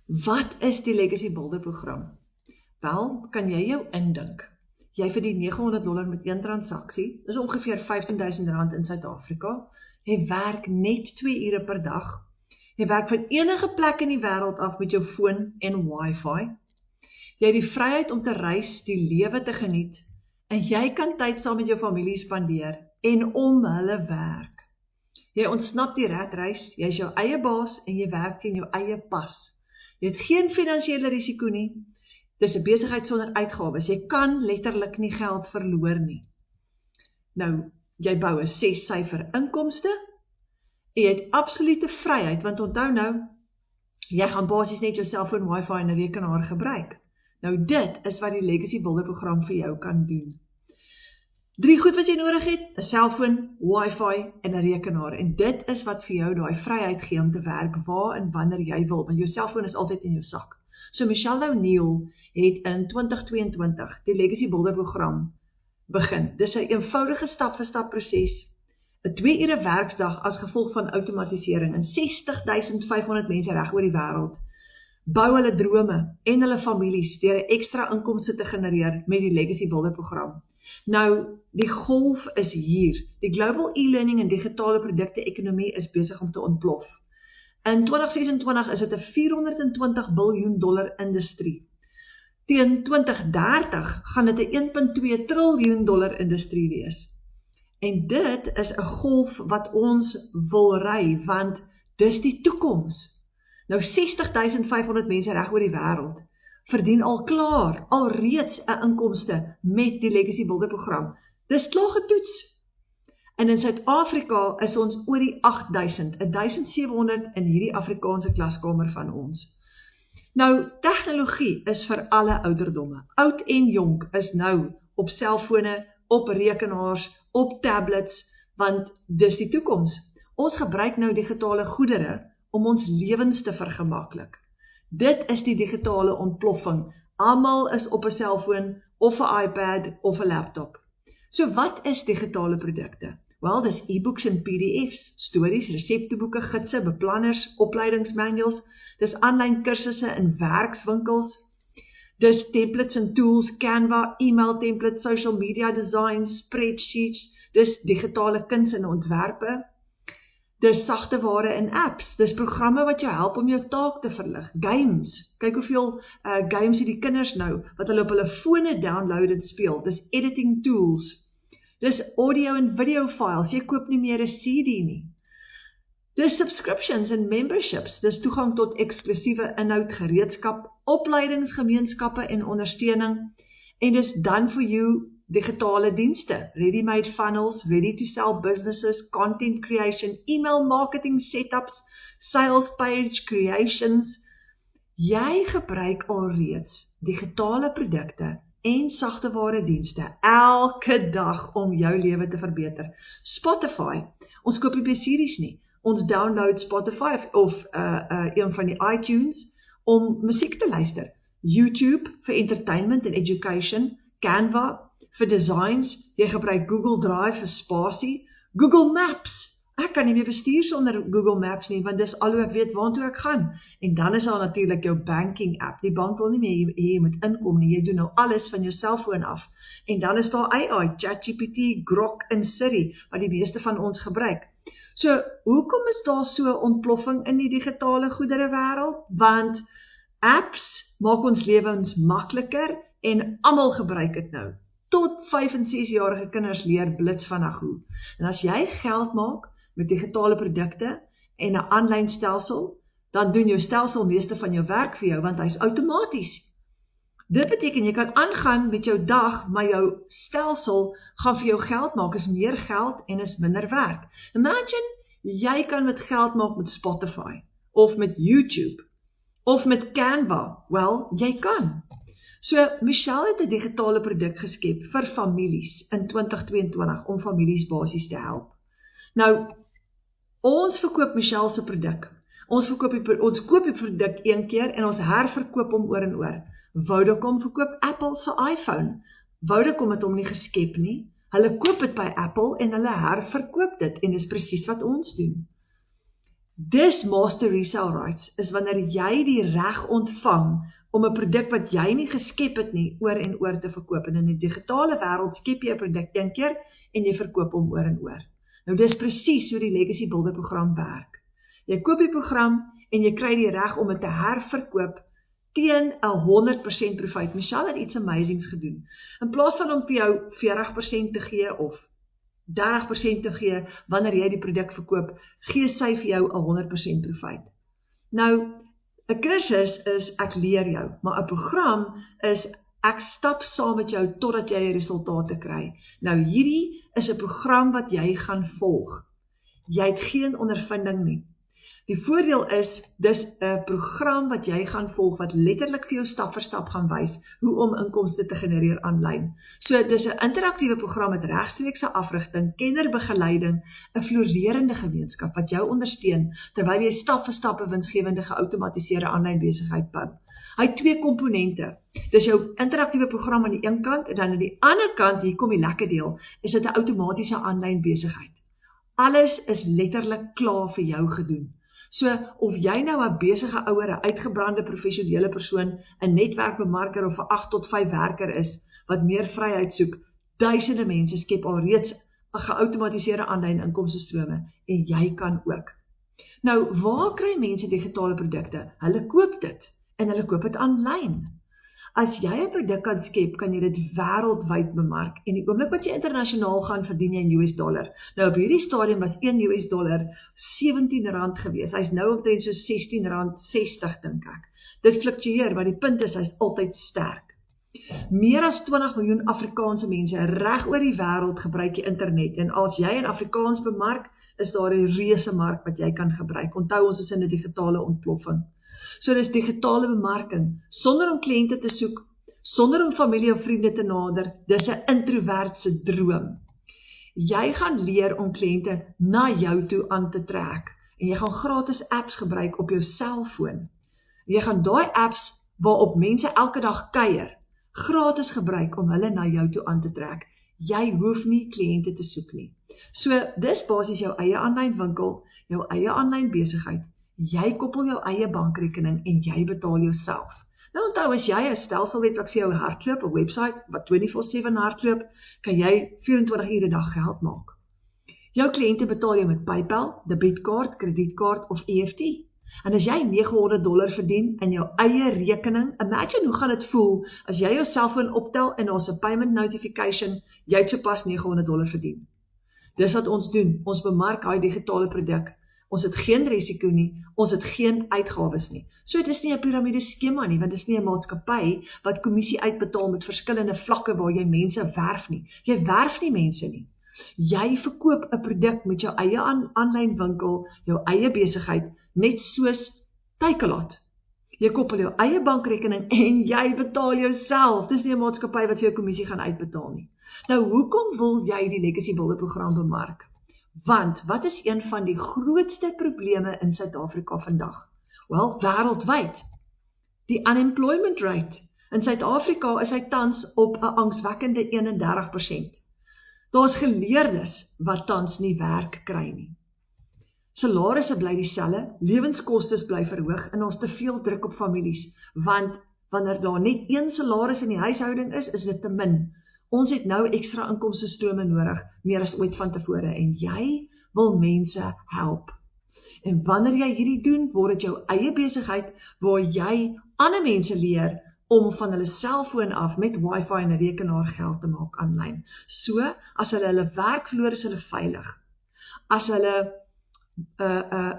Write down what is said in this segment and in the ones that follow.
Wat is die Legacy Builder program? Wel, kan jy jou indink? Jy verdien $900 met een transaksie, dis ongeveer R15.000 in Suid-Afrika. Jy werk net 2 ure per dag. Jy werk van enige plek in die wêreld af met jou foon en wifi. Jy het die vryheid om te reis, die lewe te geniet, en jy kan tyd saam met jou familie spandeer en om hulle werk. Jy ontsnap die ratreis, jy is jou eie baas en jy werk teen jou eie pas. Jy het geen finansiële risiko nie. Dis 'n besigheid sonder uitgawes. Jy kan letterlik nie geld verloor nie. Nou, jy bou 'n 6-syfer inkomste en jy het absolute vryheid, want onthou nou, jy gaan basies net jou selfoon, wifi en 'n rekenaar gebruik. Nou dit is wat die Legacy Builder program vir jou kan doen. 3 goed wat jy nodig het, 'n selfoon, wifi en 'n rekenaar. En dit is wat vir jou daai vryheid gee om te werk waar en wanneer jy wil, want jou selfoon is altyd in jou sak. So Michelle O'Neil het in 2022 die Legacy Builder program begin. Dis 'n eenvoudige stap-vir-stap proses, 'n 2 ure werksdag as gevolg van outomatisering en 60.500 mense reg oor die wêreld bou hulle drome en hulle families deur 'n ekstra inkomste te genereer met die Legacy Builder program. Nou, die golf is hier. Die global e-learning en digitale produkte ekonomie is besig om te ontplof. In 2026 is dit 'n $420 biljoen industrie. Teen 2030 gaan dit 'n $1.2 triljoen industrie wees. En dit is 'n golf wat ons wil ry, want dis die toekoms. Nou 60.500 mense reg oor die wêreld verdien alreeds 'n inkomste met die Legacy Builder program. Dis klaar getoets. En in Suid-Afrika is ons oor die 8.000, 1.700 in hierdie Afrikaanse klaskamer van ons. Nou, tegnologie is vir alle ouderdomme. Oud en jonk is nou op selfone, op rekenaars, op tablets, want dis die toekoms. Ons gebruik nou digitale goedere om ons lewens te vergemaklik. Dit is die digitale ontploffing. Almal is op 'n selfoon, of 'n iPad, of 'n laptop. So wat is digitale produkte? Wel, dis e-books en PDF's, stories, resepteboeke, gidse, beplanners, opleidingsmanuals, dis aanlyn kursusse in werkswinkels, dis templates en tools, Canva, e-mail templates, social media designs, spreadsheets, dis digitale kuns en ontwerpe, dis sagte ware en apps, dis programme wat jou help om jou taak te verlig, games, kyk hoeveel games het die kinders nou, wat hulle op hulle fone download en speel, dis editing tools, dis audio en video files, jy koop nie meer 'n CD nie. Dis subscriptions en memberships, dis toegang tot eksklusiewe inhoud, gereedskap, opleidingsgemeenskappe en ondersteuning, en dis done for you digitale dienste, ready-made funnels, ready-to-sell businesses, content creation, email marketing setups, sales page creations. Jy gebruik alreeds digitale produkte en sagteware dienste elke dag om jou lewe te verbeter. Spotify, ons koop nie series nie. Ons download Spotify of een van die iTunes om musiek te luister. YouTube vir entertainment en education, Canva vir designs, jy gebruik Google Drive vir spasie, Google Maps, ek kan nie meer bestuur sonder Google Maps nie, want dis al hoe ek weet waartoe ek gaan, en dan is daar natuurlik jou banking app, die bank wil nie meer jy moet inkom nie, jy doen nou alles van jou selfoon af, en dan is daar AI, ChatGPT, Grok en Siri, wat die meeste van ons gebruik. So, hoekom is daar so ontploffing in die digitale goedere wêreld? Want apps maak ons lewens makliker en almal gebruik dit nou. Tot 5 en 6-jarige kinders leer blits vinnig hoe. En as jy geld maak met digitale produkte en 'n aanlyn stelsel, dan doen jou stelsel meeste van jou werk vir jou, want hy's outomaties. Dit beteken jy kan aangaan met jou dag, maar jou stelsel gaan vir jou geld maak, is meer geld en is minder werk. Imagine, jy kan met geld maak met Spotify, of met YouTube, of met Canva. Wel, jy kan. So, Michelle het 'n digitale produk geskep vir families in 2022 om families basies te help. Nou, ons verkoop Michelle se produk. Ons koop die produk een keer en ons herverkoop hom oor en oor. Vodacom verkoop Apple se iPhone. Vodacom het hom nie geskep nie. Hulle koop dit by Apple en hulle herverkoop dit en dis presies wat ons doen. Dis master resale rights is wanneer jy die reg ontvang om 'n produk wat jy nie geskep het nie, oor en oor te verkoop. En in die digitale wêreld skep jy 'n produk een keer en jy verkoop hom oor en oor. Nou dis presies hoe die Legacy Builder program werk. Jy koop die program en jy kry die reg om dit te herverkoop teen 'n 100% profijt. Michelle het iets amazings gedoen. In plaas van om vir jou 40% te gee of 30% te gee wanneer jy die produk verkoop, gee sy vir jou 'n 100% profijt. Nou, 'n kursus is ek leer jou, maar 'n program is ek stap saam met jou totdat jy resultate kry. Nou hierdie is 'n program wat jy gaan volg. Jy het geen ondervinding nie. Die voordeel is, dis 'n program wat jy gaan volg, wat letterlik vir jou stap vir stap gaan wys, hoe om inkomste te genereer aanlyn. So, dis 'n interaktiewe program met regstreekse afrigting, kennerbegeleiding, 'n floreerende gemeenskap wat jou ondersteun, terwyl jy stap vir stap 'n winsgewende geautomatiseerde aanlyn besigheid bou. Hy het 2 komponente. Dis jou interaktiewe program aan die een kant, en dan aan die ander kant, hier kom die lekker deel, is dit 'n outomatiese aanlyn besigheid. Alles is letterlik klaar vir jou gedoen. So, of jy nou 'n besige ouer, 'n uitgebrande professionele persoon, 'n netwerkbemarker of 'n 8 tot 5 werker is, wat meer vryheid soek, duisende mense skep alreeds 'n geautomatiseerde aanlyn inkomstestrome, en jy kan ook. Nou, waar kry mense digitale produkte? Hulle koop dit, en hulle koop dit aanlyn. As jy 'n produk kan skep, kan jy dit wêreldwyd bemark, en die oomblik wat jy internasionaal gaan, verdien jy in US$. Nou op hierdie stadium was $1 R17 gewees, hy is nou omtrent so R16.60 dink ek. Dit fluktueer, maar die punt is, hy is altyd sterk. Meer as 20 miljoen Afrikaanse mense reg oor die wêreld gebruik die internet, en as jy in Afrikaans bemark, is daar 'n reuse mark wat jy kan gebruik. Onthou, ons is in 'n digitale ontploffing. So dis digitale bemarking, sonder om kliënte te soek, sonder om familie of vriende te nader, dis 'n introvert se droom. Jy gaan leer om kliënte na jou toe aan te trek, en jy gaan gratis apps gebruik op jou selfoon. Jy gaan daai apps waarop mense elke dag kuier, gratis gebruik om hulle na jou toe aan te trek. Jy hoef nie kliënte te soek nie. So, dis basies jou eie aanlyn winkel, jou eie aanlyn besigheid. Jy koppel jou eie bankrekening en jy betaal jouself. Nou onthou, as jy 'n stelsel het wat vir jou hardloop, 'n website wat 24/7 hardloop, kan jy 24 ure 'n dag geld maak. Jou kliënte betaal jou met PayPal, debietkaart, kredietkaart of EFT. En as jy $900 verdien in jou eie rekening, imagine hoe gaan dit voel as jy jou selfoon optel en ons 'n payment notification, jy het sopas $900 verdien. Dis wat ons doen, ons bemark daai digitale produk. Ons het geen risiko nie, ons het geen uitgawes nie. So dis nie 'n piramide skema nie, want dis nie 'n maatskappy wat kommissie uitbetaal met verskillende vlakke waar jy mense werf nie. Jy werf nie mense nie. Jy verkoop 'n produk met jou eie aanlyn winkel, jou eie besigheid, net soos Takealot. Jy koppel jou eie bankrekening en jy betaal jouself. Dis nie 'n maatskappy wat vir jou kommissie gaan uitbetaal nie. Nou, hoekom wil jy die Legacy Builder program bemark? Want, wat is een van die grootste probleme in Suid-Afrika vandag? Wel, wêreldwyd. Die unemployment rate. In Suid-Afrika is hy tans op 'n angswekkende 31%. Daar's geleerdes wat tans nie werk kry nie. Salarisse bly dieselfde, lewenskostes bly verhoog en ons te veel druk op families, want wanneer daar net een salaris in die huishouding is dit te min. Ons het nou ekstra inkomstestrome nodig, meer as ooit van tevore, en jy wil mense help. En wanneer jy hierdie doen, word dit jou eie besigheid, waar jy ander mense leer om van hulle selfoon af met wifi en 'n rekenaar geld te maak aanlyn. So, as hulle werk verloor, is hulle veilig. As hulle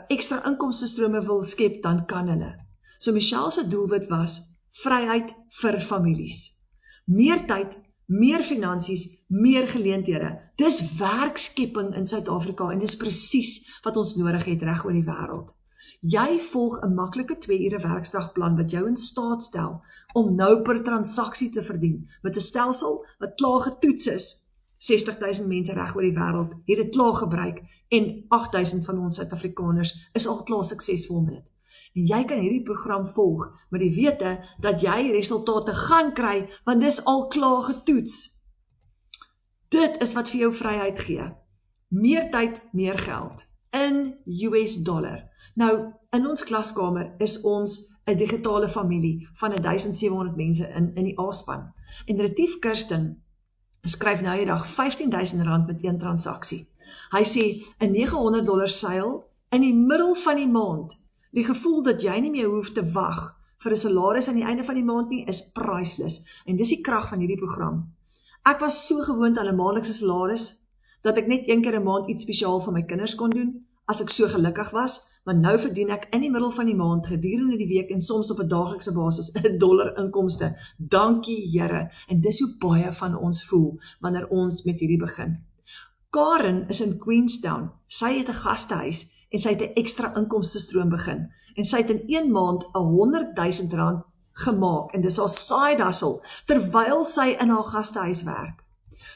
ekstra inkomstestrome wil skep, dan kan hulle. So Michelle se doelwit was vryheid vir families. Meer tyd, meer finansies, meer geleenthede. Dis werkskepping in Suid-Afrika en dis presies wat ons nodig het reg oor die wêreld. Jy volg 'n maklike 2-ure werksdagplan wat jou in staat stel om nou per transaksie te verdien met 'n stelsel wat klaar getoets is. 60,000 mense reg oor die wêreld het dit klaar gebruik en 8,000 van ons Suid-Afrikaners is al klaar suksesvol met dit. En jy kan hierdie program volg met die wete dat jy resultate gaan kry, want dis al klaar getoets. Dit is wat vir jou vryheid gee. Meer tyd, meer geld. In US$. Nou, in ons klaskamer is ons 'n digitale familie van 1700 mense in die A-span. En Retief Kirsten skryf nou die dag R15.000 met een transaksie. Hy sê, 'n $900 seil in die middel van die maand. Die gevoel dat jy nie meer hoef te wag vir 'n salaris aan die einde van die maand nie, is priceless. En dis die krag van hierdie program. Ek was so gewoond aan 'n maandelikse salaris, dat ek net een keer 'n maand iets spesiaal vir my kinders kon doen, as ek so gelukkig was, maar nou verdien ek in die middel van die maand, gedurende die week en soms op 'n daaglikse basis, $1 inkomste. Dankie Here, en dis hoe baie van ons voel, wanneer ons met hierdie begin. Karen is in Queenstown, sy het 'n gastehuis, en sy het 'n ekstra inkomstestroom begin, en sy het in 1 maand R100.000 gemaak, en dis haar side hustle, terwyl sy in haar gastehuis werk.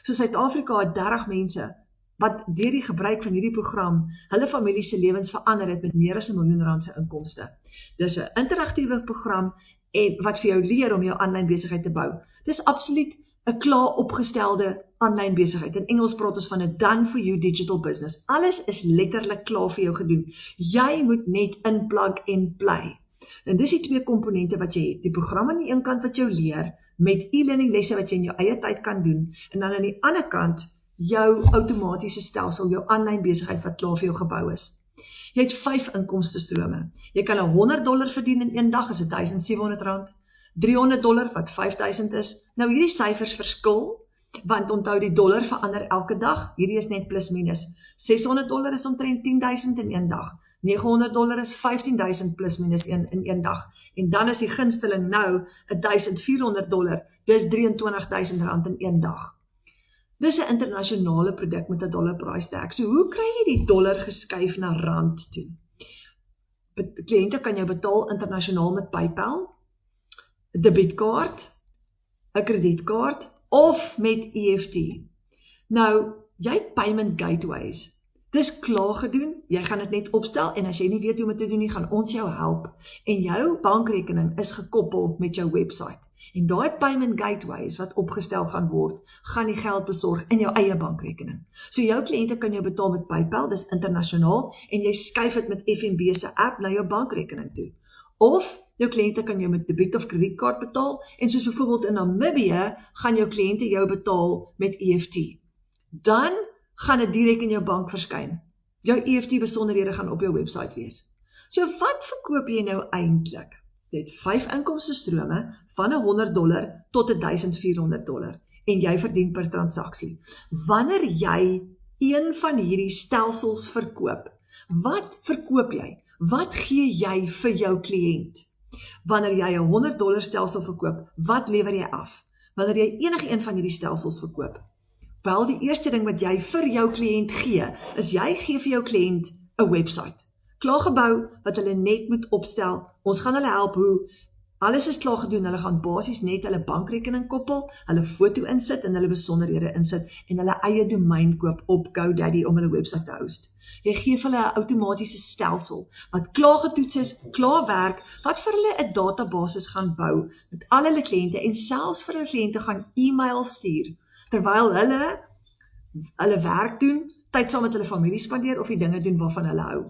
So Suid-Afrika het 30 mense, wat deur die gebruik van hierdie program, hulle familie se lewens verander het met meer as R1 miljoen se inkomste. Dis 'n interaktiewe program, en wat vir jou leer om jou aanlyn besigheid te bou. Dis absoluut 'n klaar opgestelde aanlyn besigheid. In Engels praat ons van 'n done for you digital business. Alles is letterlik klaar vir jou gedoen. Jy moet net inplug en play. En dis die 2 komponente wat jy het. Die program aan die een kant wat jou leer, met e-learning lesse wat jy in jou eie tyd kan doen, en dan aan die ander kant, jou outomatiese stelsel, jou aanlyn besigheid wat klaar vir jou gebou is. Jy het 5 inkomstestrome. Jy kan $100 verdien in een dag, is R1.700. $300 wat $5.000 is. Nou hierdie syfers verskil, want onthou die dollar verander elke dag, hierdie is net plus minus. $600 is omtrent 10.000 in een dag. $900 is 15.000 plus minus in een dag. En dan is die gunsteling nou $1.400, dis R23.000 in een dag. Dis 'n internasionale produk met 'n dollar price tag. So hoe kry jy die dollar geskuif na rand toe? Kliënte kan jou betaal internasionaal met PayPal, 'n debietkaart, 'n kredietkaart of met EFT. Nou, jy het payment gateways. Dis klaar gedoen, jy gaan dit net opstel en as jy nie weet hoe om te doen nie, gaan ons jou help. En jou bankrekening is gekoppel met jou website. En daai payment gateways wat opgestel gaan word, gaan die geld besorg in jou eie bankrekening. So jou kliënte kan jou betaal met PayPal, dis internasionaal, en jy skuif dit met FNB se app na jou bankrekening toe. Of jou kliënte kan jou met debiet of kredietkaart betaal, en soos byvoorbeeld in Namibië, gaan jou kliënte jou betaal met EFT. Dan gaan dit direk in jou bank verskyn. Jou EFT besonderhede gaan op jou website wees. So wat verkoop jy nou eintlik? Jy het 5 inkomstestrome van $100 tot $1.400 en jy verdien per transaksie. Wanneer jy een van hierdie stelsels verkoop, wat verkoop jy? Wat gee jy vir jou kliënt? Wanneer jy $'n $100 stelsel verkoop, wat lewer jy af? Wanneer jy enige een van hierdie stelsels verkoop, wel, die eerste ding wat jy vir jou kliënt gee, is jy gee vir jou kliënt 'n website. Klaar gebou, wat hulle net moet opstel. Ons gaan hulle help hoe. Alles is klaar gedoen, hulle gaan basies net hulle bankrekening koppel, hulle foto insit en hulle besonderhede insit en hulle eie domein koop op GoDaddy om hulle website te host. Jy gee vir hulle 'n outomatiese stelsel, wat klaar getoets is, klaar werk, wat vir hulle 'n databasis gaan bou, met al hulle kliënte en selfs vir hulle kliënte gaan e-mail stuur, terwyl hulle werk doen, tyd saam met hulle familie spandeer of die dinge doen waarvan hulle hou.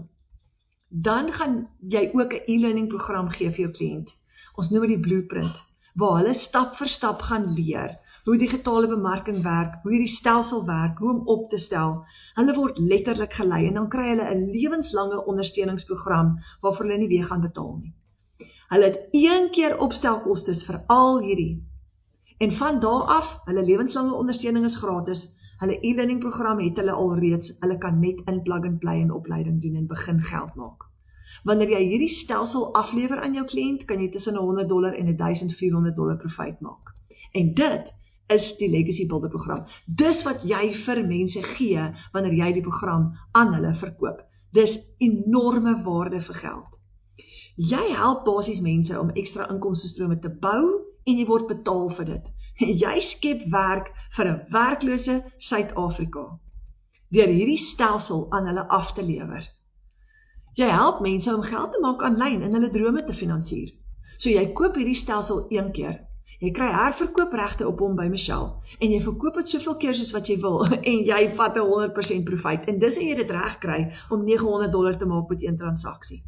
Dan gaan jy ook 'n e-learning program gee vir jou kliënt. Ons noem dit die blueprint, waar hulle stap vir stap gaan leer hoe digitale bemarking werk, hoe hierdie stelsel werk, hoe om op te stel. Hulle word letterlik gelei en dan kry hulle 'n lewenslange ondersteuningsprogram waarvoor hulle nie weer gaan betaal nie. Hulle het 1 keer opstelkostes vir al hierdie. En van daar af, hulle lewenslange ondersteuning is gratis. Hulle e-learning program het hulle alreeds, hulle kan net in plug and play en opleiding doen en begin geld maak. Wanneer jy hierdie stelsel aflewer aan jou kliënt, kan jy tussen $100 en $1.400 profijt maak. En dit is die Legacy Builder program. Dis wat jy vir mense gee, wanneer jy die program aan hulle verkoop. Dis enorme waarde vir geld. Jy help basies mense om ekstra inkomstestrome te bou, en jy word betaal vir dit. Jy skep werk vir 'n werklose Suid-Afrika, deur hierdie stelsel aan hulle af te lewer. Jy help mense om geld te maak aanlyn en hulle drome te finansier. So jy koop hierdie stelsel 1 keer. Jy kry herverkoopregte op hom by Michelle, en jy verkoop dit soveel keer soos wat jy wil, en jy vat 100% profijt, en dis hoe jy dit reg kry om $900 te maak met een transaksie.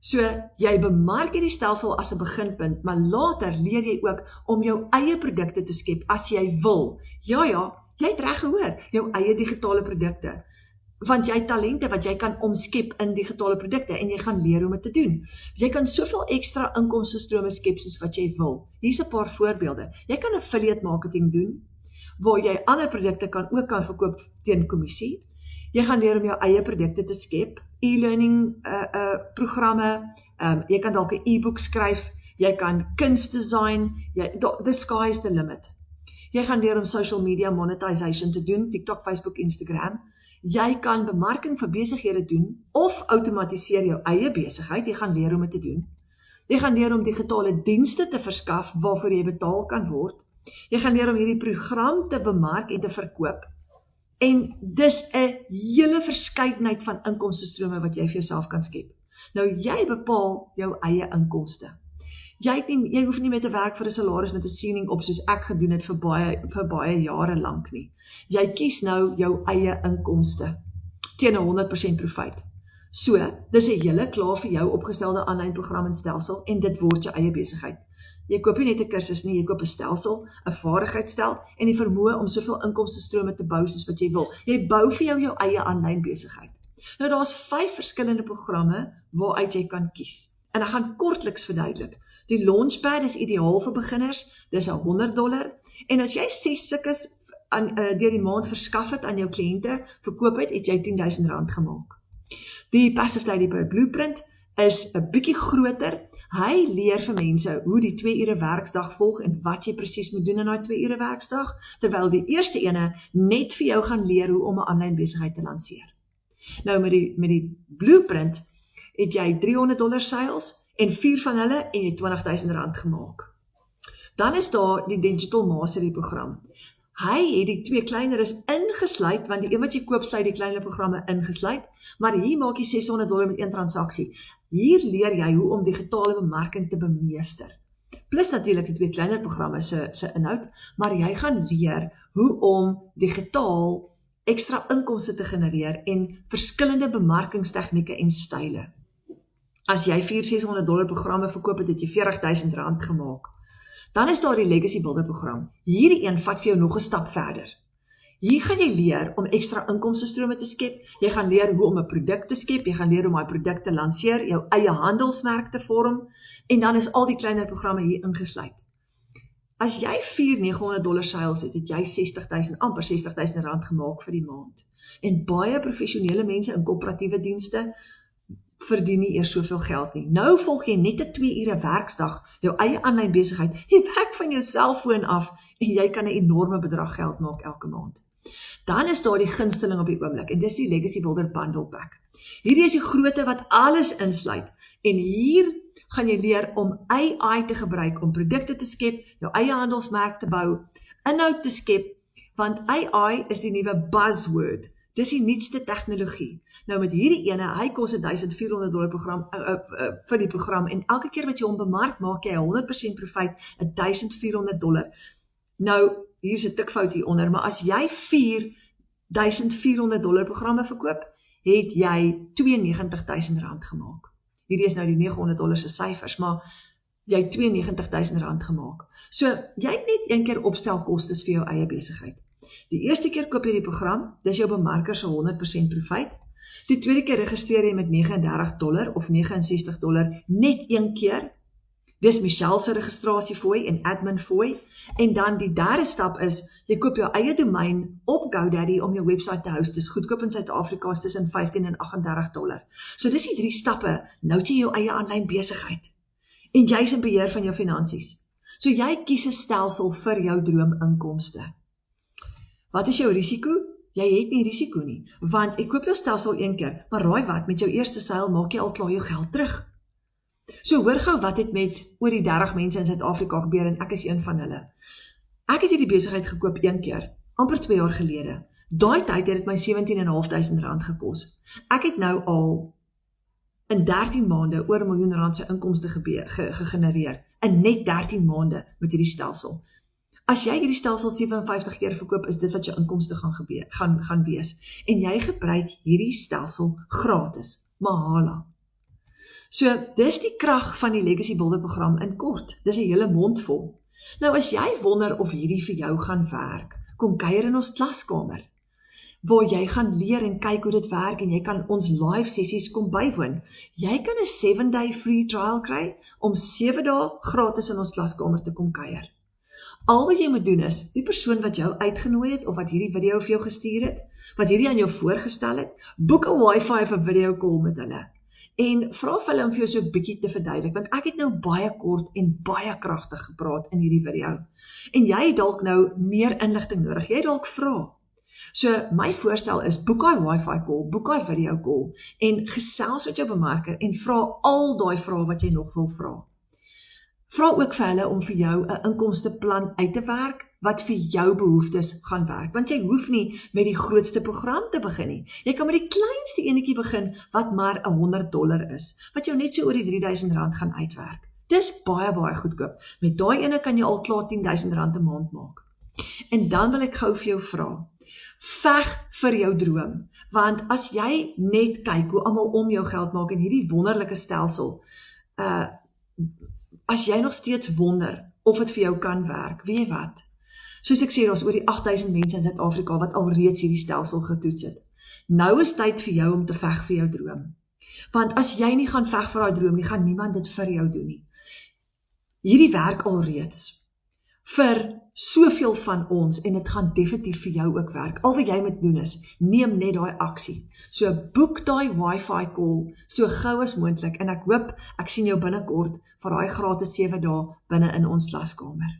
So, jy bemark hierdie stelsel as 'n beginpunt, maar later leer jy ook om jou eie produkte te skep as jy wil. Ja, jy het reg gehoor, jou eie digitale produkte. Want jy het talente wat jy kan omskep in digitale produkte en jy gaan leer om dit te doen. Jy kan soveel ekstra inkomstestrome skep soos wat jy wil. Hier's 'n paar voorbeelde. Jy kan affiliate marketing doen, waar jy ander produkte ook kan verkoop teen kommissie. Jy gaan leer om jou eie produkte te skep, e-learning programme, jy kan dalk 'n e-book skryf, jy kan kuns design, the sky is the limit. Jy gaan leer om social media monetization te doen, TikTok, Facebook, Instagram. Jy kan bemarking vir besighede doen, of outomatiseer jou eie besigheid, jy gaan leer om dit te doen. Jy gaan leer om digitale dienste te verskaf, waarvoor jy betaal kan word. Jy gaan leer om hierdie program te bemark en te verkoop. En dis 'n hele verskeidenheid van inkomstestrome wat jy vir jouself kan skep. Nou, jy bepaal jou eie inkomste. Jy hoef nie meer te werk vir 'n salaris met 'n siening op soos ek gedoen het vir baie jare lank nie. Jy kies nou jou eie inkomste teen 'n 100% profijt. So, dis 'n hele klaar vir jou opgestelde aanlyn program en stelsel en dit word jou eie besigheid. Jy koop nie net 'n kursus nie, jy koop 'n stelsel, 'n vaardigheidsstel en die vermoë om soveel inkomstestrome te bou soos wat jy wil. Jy bou vir jou eie aanlyn besigheid. Nou, daar's 5 verskillende programme waaruit jy kan kies. En ek gaan kortliks verduidelik. Die Launchpad is ideaal vir beginners, dis $100, en as jy 6 sulke deur die maand verskaf het aan jou kliënte, verkoop het jy R10,000 gemaak. Die Passive Daily Blueprint is 'n bietjie groter. Hy leer vir mense hoe die 2 ure werksdag volg en wat jy presies moet doen in daai 2 ure werksdag, terwyl die eerste ene net vir jou gaan leer hoe om 'n aanlyn besigheid te lanseer. Nou met die Blueprint het jy $300 sales en 4 van hulle en jy R20,000 gemaak. Dan is daar die Digital Mastery program. Hy het die 2 kleineres ingesluit, want die een wat jy koop sluit die kleiner programme ingesluit, maar hier maak jy $600 met 1 transaksie. Hier leer jy hoe om digitale bemarking te bemeester. Plus natuurlik die 2 kleiner programme se inhoud, maar jy gaan leer hoe om digitaal ekstra inkomste te genereer en verskillende bemarkingstegnieke en style. As jy $400-600 programme verkoop het jy R40,000 gemaak. Dan is daar die Legacy Builder program. Hierdie een vat vir jou nog 'n stap verder. Hier gaan jy leer om ekstra inkomstestrome te skep, jy gaan leer hoe om 'n produk te skep, jy gaan leer om daai produk te lanseer, jou eie handelsmerk te vorm, en dan is al die kleiner programme hier ingesluit. As jy $400-900 sales het jy amper R60,000 gemaak vir die maand. En baie professionele mense in koöperatiewe dienste verdien nie eers soveel geld nie. Nou volg jy net 'n 2 ure werksdag, jou eie aanlyn besigheid, jy werk van jou selfoon af en jy kan 'n enorme bedrag geld maak elke maand. Dan is daar die gunsteling op die oomblik en dis die Legacy Builder Bundle Pack. Hierdie is die grootte wat alles insluit en hier gaan jy leer om AI te gebruik om produkte te skep, jou eie handelsmerk te bou, inhoud te skep, want AI is die nuwe buzzword. Dis die nuutste tegnologie. Nou met hierdie ene, hy kos $1,400 vir die program en elke keer wat jy hom bemark, maak jy 100% profijt, $1,400. Nou, hier is 'n tikfout hieronder, maar as jy $4,400 programme verkoop, het jy $92,000 gemaak. Hierdie is nou die $900 se syfers, maar jy het $92,000 gemaak. So, jy het net een keer opstelkostes vir jou eie besigheid. Die eerste keer koop jy die program, dis jou bemarker se 100% profijt. Die tweede keer registreer jy met $39 of $69 net een keer. Dis Michelle se registrasiefooi en admin fooi. En dan die derde stap is, jy koop jou eie domein op GoDaddy om jou website te host. Dis goedkoop in Suid-Afrika, is tussen $15 en $38. So dis die 3 stappe, nou het jy jou eie aanlyn besigheid. En jy is in beheer van jou finansies. So jy kies 'n stelsel vir jou droominkomste. Wat is jou risiko? Jy het nie risiko nie, want ek koop jou stelsel een keer, maar raai wat, met jou eerste seil maak jy al klaar jou geld terug. So hoor gou wat het met oor die 30 mense in Suid-Afrika gebeur en ek is een van hulle. Ek het hierdie besigheid gekoop een keer, amper 2 jaar gelede. Daai tyd het dit my $17,500 gekos. Ek het nou al in 13 maande oor R1 miljoen se inkomste gegenereer, in net 13 maande met hierdie stelsel. As jy hierdie stelsel 57 keer verkoop, is dit wat jou inkomste gaan wees. En jy gebruik hierdie stelsel gratis, mahala. So, dis die krag van die Legacy Builder program in kort. Dis 'n hele mond vol. Nou as jy wonder of hierdie vir jou gaan werk, kom kuier in ons klaskamer, waar jy gaan leer en kyk hoe dit werk en jy kan ons live sessies kom bywoon. Jy kan 'n 7-day free trial kry om 7 dae gratis in ons klaskamer te kom kuier. Al wat jy moet doen is, die persoon wat jou uitgenooi het of wat hierdie video vir jou gestuur het, wat hierdie aan jou voorgestel het, boek 'n Wi-Fi of 'n video call met hulle. En vra vir hulle om vir jou so 'n bietjie te verduidelik, want ek het nou baie kort en baie kragtig gepraat in hierdie video. En jy het dalk nou meer inligting nodig, jy het dalk vra. So my voorstel is, boek daai Wi-Fi call, boek daai video call, en gesels met jou bemarker en vra al daai vrae wat jy nog wil vra. Vra ook vir hulle om vir jou 'n inkomsteplan uit te werk, wat vir jou behoeftes gaan werk, want jy hoef nie met die grootste program te begin nie. Jy kan met die kleinste enetjie begin, wat maar $100 is, wat jou net so oor die R3000 gaan uitwerk. Dis baie, baie goedkoop. Met daai ene kan jy al klaar R10.000 'n maand maak. En dan wil ek gou vir jou vra, veg vir jou droom, want as jy net kyk hoe almal om jou geld maak in hierdie wonderlike stelsel, as jy nog steeds wonder of dit vir jou kan werk, weet jy wat? Soos ek sê, daar's oor die 8000 mense in Suid-Afrika wat alreeds hierdie stelsel getoets het. Nou is tyd vir jou om te veg vir jou droom. Want as jy nie gaan veg vir daai droom nie, gaan niemand dit vir jou doen nie. Hierdie werk alreeds vir soveel van ons en dit gaan definitief vir jou ook werk. Al wat jy moet doen is, neem net daai aksie. So boek daai Wi-Fi call so gou as moontlik en ek hoop ek sien jou binnekort vir daai gratis 7 dae binne in ons klaskamer.